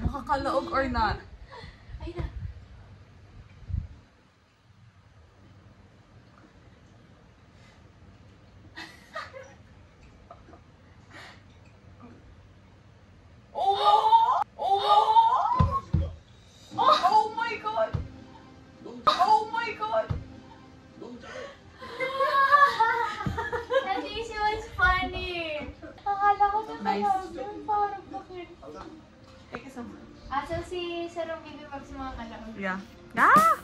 Makakalaog or not? Ay na. Oh! Oh! Oh my God! Oh my God! At least it was funny. Akala ko na Nice. parang bakit. Thank you so much. So si Sarong bibibag sa mga kalaog. Yeah. Ah!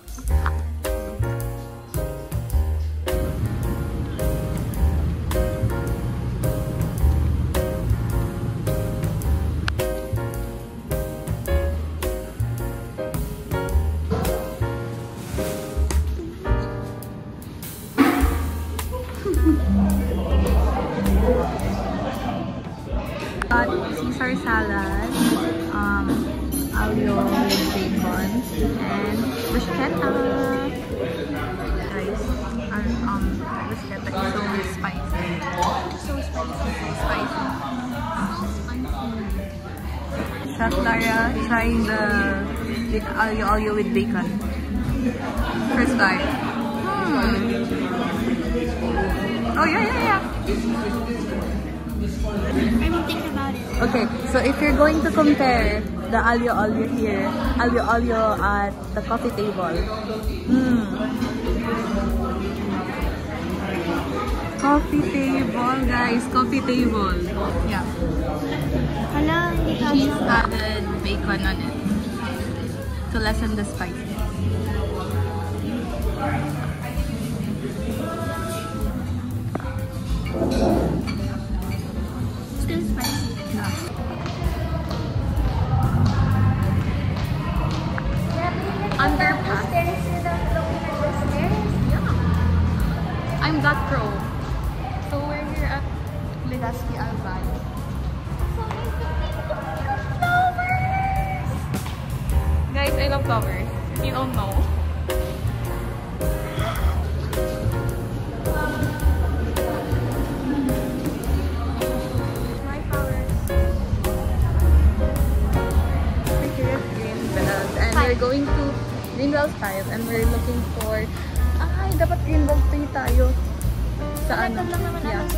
Caesar salad, alio with bacon, and bruschetta. Guys, our bruschetta is so spicy. So spicy. Chef Lara trying the alio with bacon. First time. Oh yeah. I'm thinking about it. Okay, so if you're going to compare the alio here, alio at the coffee table. Coffee table, guys, coffee table. Yeah. Hala, hindi ka Cheese added bacon on it to lessen the spice. still spicy. Yeah. Underpass. Stairs without looking at the stairs. Yeah. I'm that pro. So we're here at Legazpi Alban. So nice to meet you. Flowers. Guys, I love flowers. You don't know. My flowers. We're here at Greenbelt and we're going to Greenbelt 5 and we're looking for dapat Greenbelt 3 tayo. Sa ano? Lang naman Yeah. ako.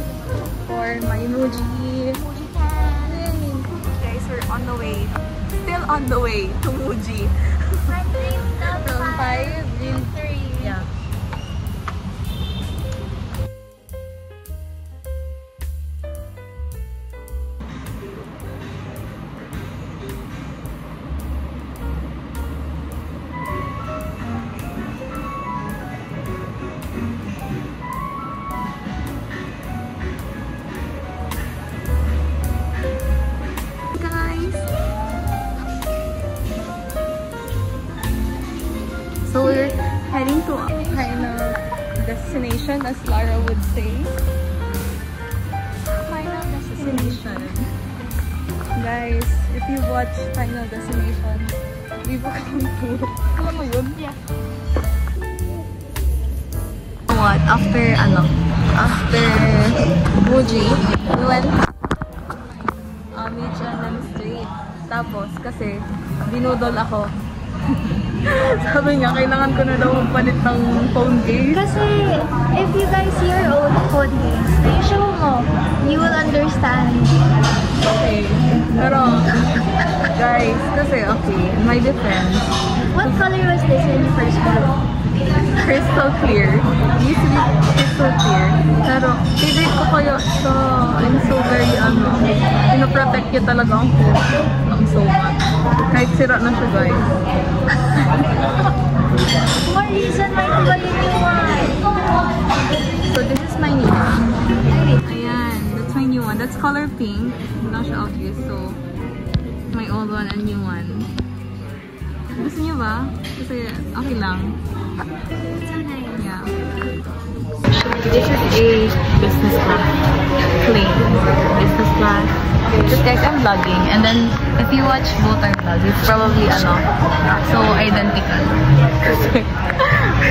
For my Muji. Muji can. Guys, we're on the way. Still on the way to Muji. From Greenbelt From 5 to 3. Yeah. So we're heading to a final destination, as Lara would say. Final destination. Guys, if you watch Final Destination, we will come to... Alam mo yun? Yeah. What? After Muji, we went H&M Street. Tapos, kasi binudol ako. Sabi niya, kailangan ko na daw magpalit ng phone case. Kasi, if you guys see your own phone case, show mo, you will understand. Okay. Pero, guys, kasi okay, my defense. What color was this in the first group? Crystal clear. Usually, crystal clear. Pero, favorite ko kayo siya. I'm so very, pinoprotect niya talaga ang phone. I'm so much. Kahit sira na siya, guys. More reason why to buy a new one. So, this is my niece. Ayan. color pink. Not siya obvious, so my old one and new one. Gusto niyo ba? Kasi okay lang. So nice. Yeah. This is a business class. Plain business class. Just guys, I'm vlogging, and then if you watch both our vlogs, it's probably so identical.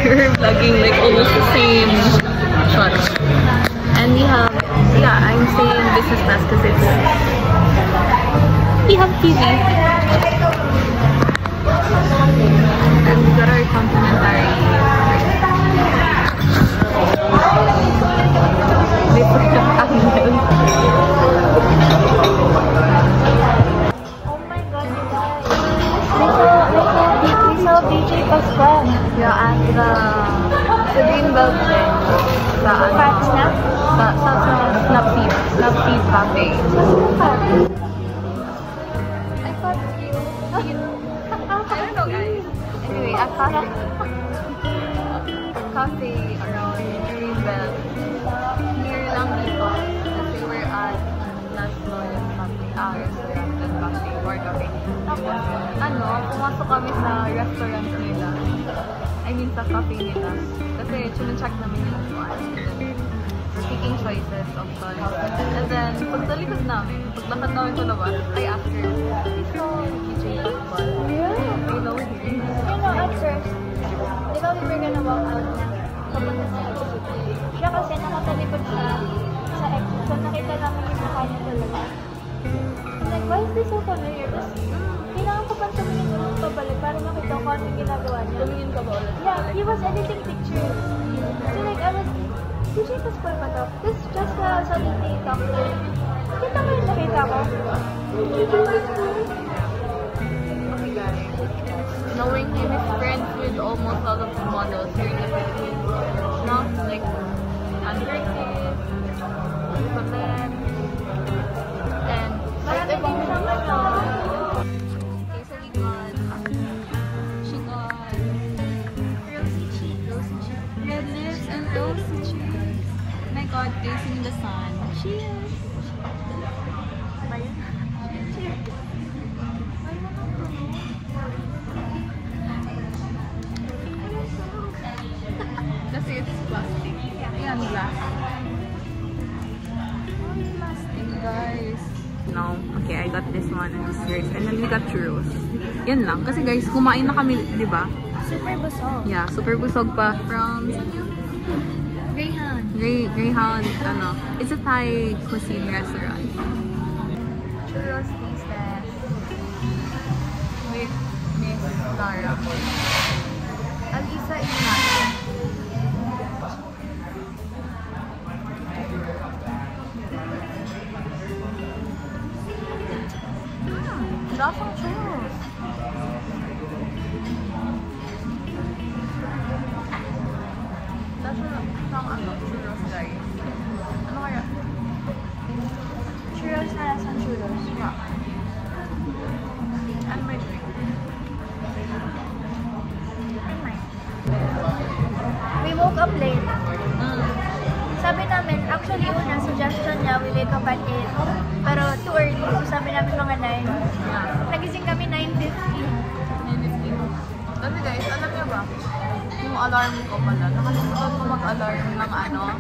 We're vlogging like almost the same shot. And we have, yeah, I'm saying business class because we have TV. And we got our complimentary Oh my god, you guys. We saw DJ Pascual. Yeah, and the Greenbelt din. Fat Snap? Sa Snapseed Cafe. I thought you. I don't know, guys. Anyway, a cafe around Greenbelt. Near lang dito. Kasi we're at Las Loyal Cafe, restaurant and cafe, or cafe. Tapos, pumasok kami sa restaurant nila. I mean, sa cafe nila. Kasi, chine-check namin yung one. Picking choices, options. And then, pag sa likod namin, paglakad namin sa labas, I asked her, "Is so DJ Pascual?" Yeah. I know him. You know, at first, di ba we were gonna walk out na papunta sa exit? Siya kasi nakatalikod sa exit. So, nakita namin yung mukha niya talaga. I'm like, why is this so familiar? Tapos, kailangan ko pang tumingin yung pabalik para makita ko ano yung ginagawa niya. Tumingin ka ba ulit? Yeah, he was editing pictures. So, like, I was, DJ Pascual ba to? This just suddenly talked to him. Nakita mo yung nakita ko? Okay, guys. Knowing him is friends with almost all of the models here in the Philippines. Not like Andrew Kiss, Paten, and Marami din siyang ano. okay, so she got Rosy cheeks. red lips and rosy cheeks. My God, facing the sun. Cheers! Cheers! Kasi it's plastic. Yan, glass. Plastic, guys. No, okay, I got this one and this yours. And then we got churros. Yan lang. Kasi guys, kumain na kami, di ba? Super busog. Yeah, super busog pa. From Greyhound, it's a Thai cuisine restaurant. Churros pieces with Miss Lara. Alisa Ignacio. Lasang churros. Lasang churros, guys. Ano kaya? Churros na lasang churros. Yeah. And my drink. We woke up late. Sabi namin, actually una, suggestion niya, we wake up at 8. Pero too early, so sabi namin mga 9. Yeah. Nagising kami 9:50. Kasi guys, alam niyo ba? Yung alarm ko pala, nakalimutan ko mag-alarm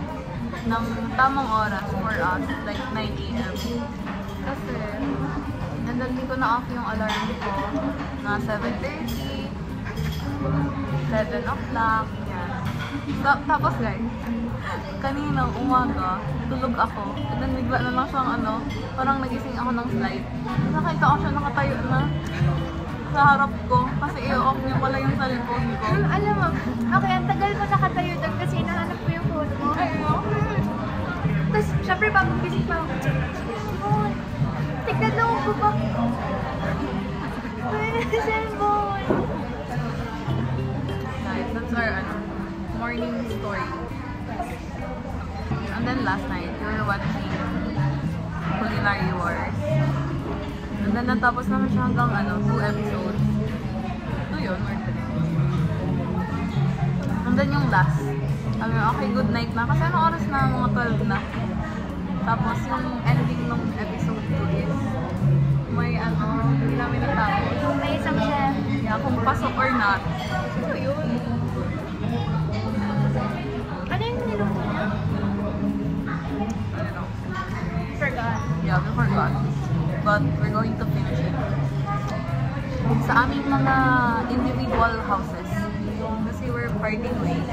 ng tamang oras for us, like 9 AM. Kasi, and then di ko na-off yung alarm ko na 7:30, 7 o'clock, yan. Tapos guys, kaninang umaga, tulog ako. And then bigla na lang siyang parang nagising ako ng slide. Nakita ko siya nakatayo na sa harap ko kasi i-off niya pala yung cellphone ko. Alam mo, okay, ang tagal ko nakatayo doon kasi hinahanap ko yung phone mo. Tapos, syempre, bagong gising pa ako. Cellphone! Tignan lang ko pa. Cellphone! Guys, that's our morning story. And then last night, we were watching Culinary Wars. And then natapos naman siya hanggang 2 episodes. 2 yun, or 3. And then yung last, sabi okay, good night na. Kasi anong oras na? Mga 12 na. Tapos yung ending ng episode 2 is may hindi namin natapos. May isang chef. Yeah, kung pasok or not. So yun. Ano yung niluto niya? I don't know. Forgot. Yeah, we forgot. But we're going to finish it. Sa aming mga individual houses. Kasi we're parting ways.